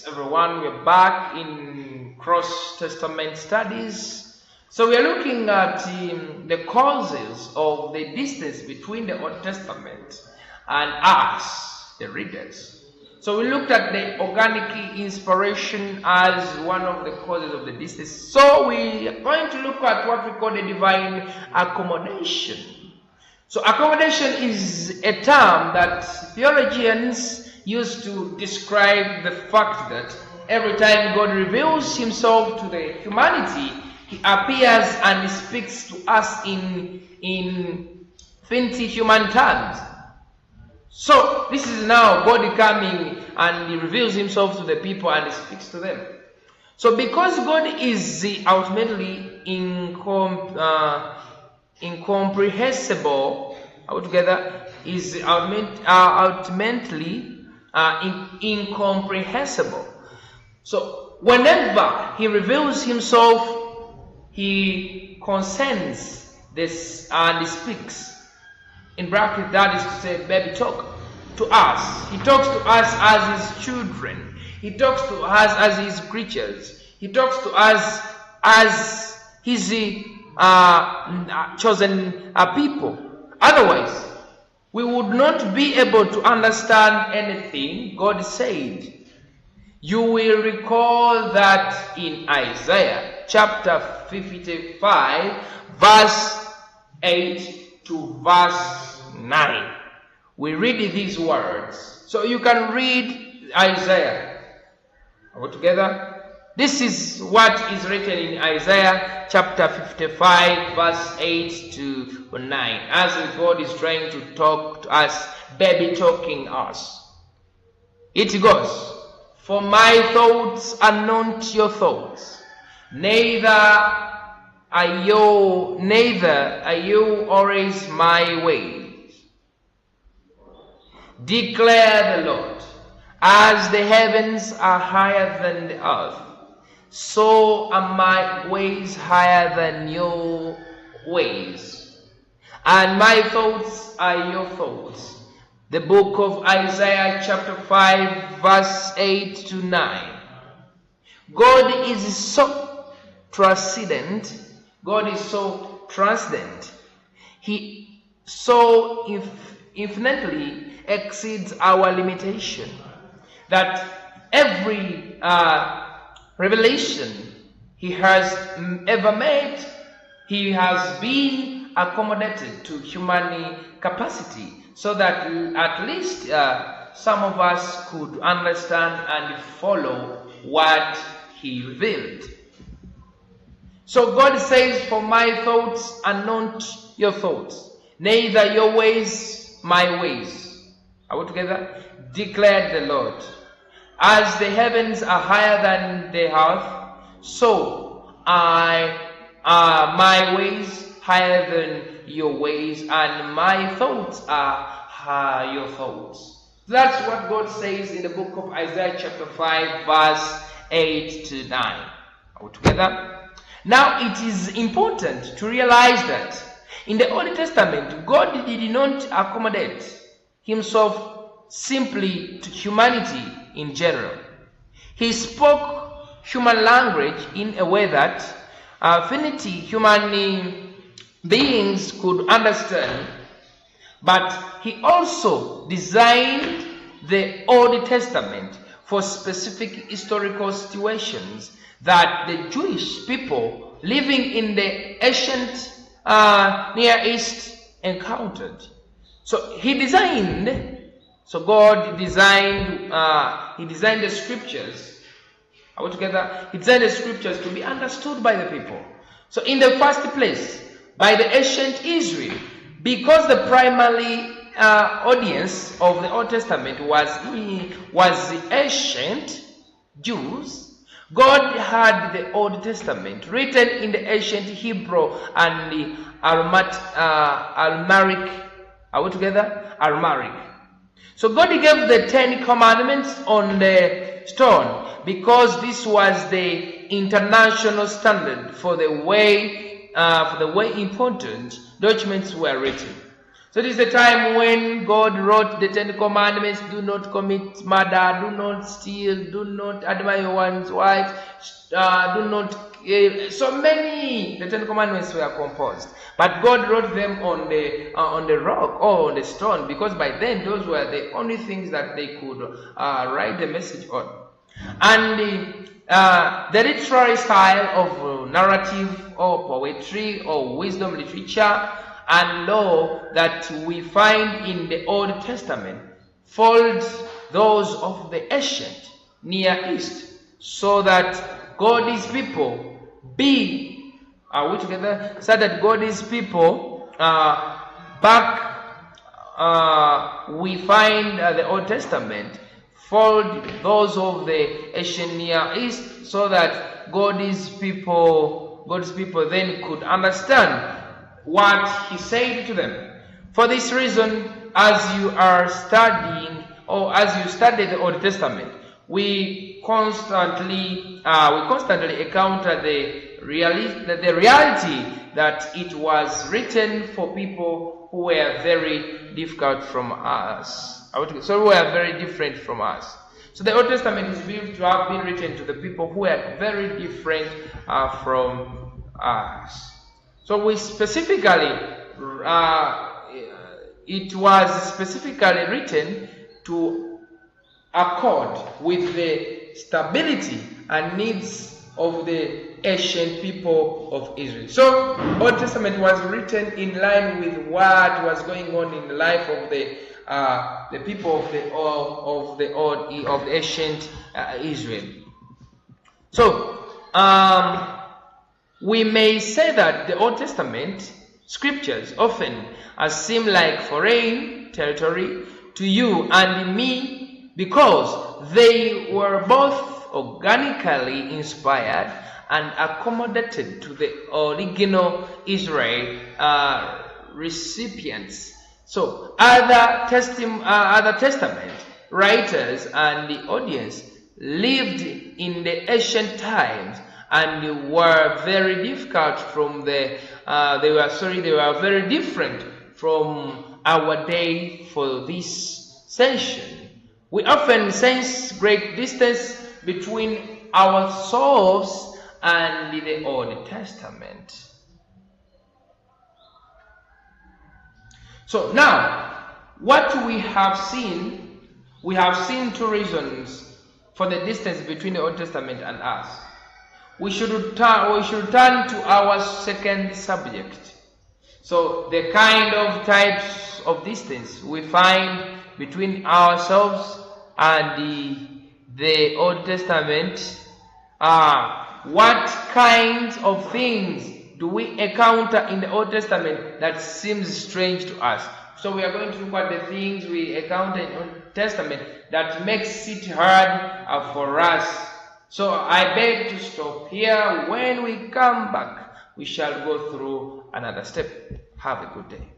Greetings everyone, we're back in Cross Testament studies. So we are looking at the causes of the distance between the Old Testament and us, the readers. So we looked at the organic inspiration as one of the causes of the distance. So we are going to look at what we call the divine accommodation. So accommodation is a term that theologians use to describe the fact that every time God reveals himself to the humanity, he appears and he speaks to us in infinity human terms. So this is now God coming and he reveals himself to the people and he speaks to them. So because God is ultimately incomprehensible altogether, is ultimately incomprehensible. So whenever he reveals himself, he consents this and he speaks. In bracket, that is to say, baby talk to us. He talks to us as his children. He talks to us as his creatures. He talks to us as his chosen people. Otherwise, we would not be able to understand anything God said. You will recall that in Isaiah chapter 55, verse 8 to verse 9. We read these words. So you can read Isaiah. Are we together? This is what is written in Isaiah chapter 55, verse 8 to 9. As God is trying to talk to us, baby talking us. It goes, "For my thoughts are not your thoughts, neither are you always my ways, declare the Lord. As the heavens are higher than the earth, so are my ways higher than your ways, and my thoughts are your thoughts." The book of Isaiah chapter 5, verse 8 to 9. God is so transcendent. God is so transcendent. He so infinitely exceeds our limitation that every revelation he has ever made, he has been accommodated to human capacity, so that at least some of us could understand and follow what he revealed. So God says, "For my thoughts are not your thoughts, neither your ways my ways." Are we together? Declared the Lord. As the heavens are higher than the earth, so are my ways higher than your ways, and my thoughts are your thoughts. That's what God says in the book of Isaiah chapter 5, verse 8 to 9. Are we together? Now it is important to realize that in the Old Testament, God did not accommodate himself simply to humanity in general. He spoke human language in a way that affinity human beings could understand, but he also designed the Old Testament for specific historical situations that the Jewish people living in the ancient Near East encountered. So God designed the scriptures. Are we together? He designed the scriptures to be understood by the people. So in the first place, by the ancient Israel, because the primary audience of the Old Testament was the ancient Jews, God had the Old Testament written in the ancient Hebrew and the Aramaic. Are we together? Aramaic. So God gave the 10 Commandments on the stone because this was the international standard for the way important documents were written. So this is the time when God wrote the 10 Commandments: do not commit murder, do not steal, do not admire one's wife, do not so many. The 10 Commandments were composed, but God wrote them on the rock or on the stone, because by then those were the only things that they could write the message on. And the literary style of narrative or poetry or wisdom literature and law that we find in the Old Testament folds those of the ancient Near East, so that God's people so that God's people we find the Old Testament fold those of the ancient Near East, so that God's people then could understand what he said to them. For this reason, as you are studying, or as you study the Old Testament, we constantly encounter the reality that it was written for people who were very difficult from us. So who were very different from us. So the Old Testament is believed to have been written to the people who were very different from us. So we specifically, it was specifically written to accord with the stability and needs of the ancient people of Israel. So Old Testament was written in line with what was going on in the life of the people of the ancient Israel. So we may say that the Old Testament scriptures often seem like foreign territory to you and me, because they were both organically inspired and accommodated to the original Israel recipients. So other Testament writers and the audience lived in the ancient times and were very difficult from they were very different from our day for this session. We often sense great distance between ourselves and the Old Testament. So now, what we have seen two reasons for the distance between the Old Testament and us. We should turn to our second subject. So the kind of types of distance we find between ourselves and the Old Testament are: what kinds of things do we encounter in the Old Testament that seems strange to us? So we are going to look at the things we encounter in the Old Testament that makes it hard for us. So I beg to stop here. When we come back, we shall go through another step. Have a good day.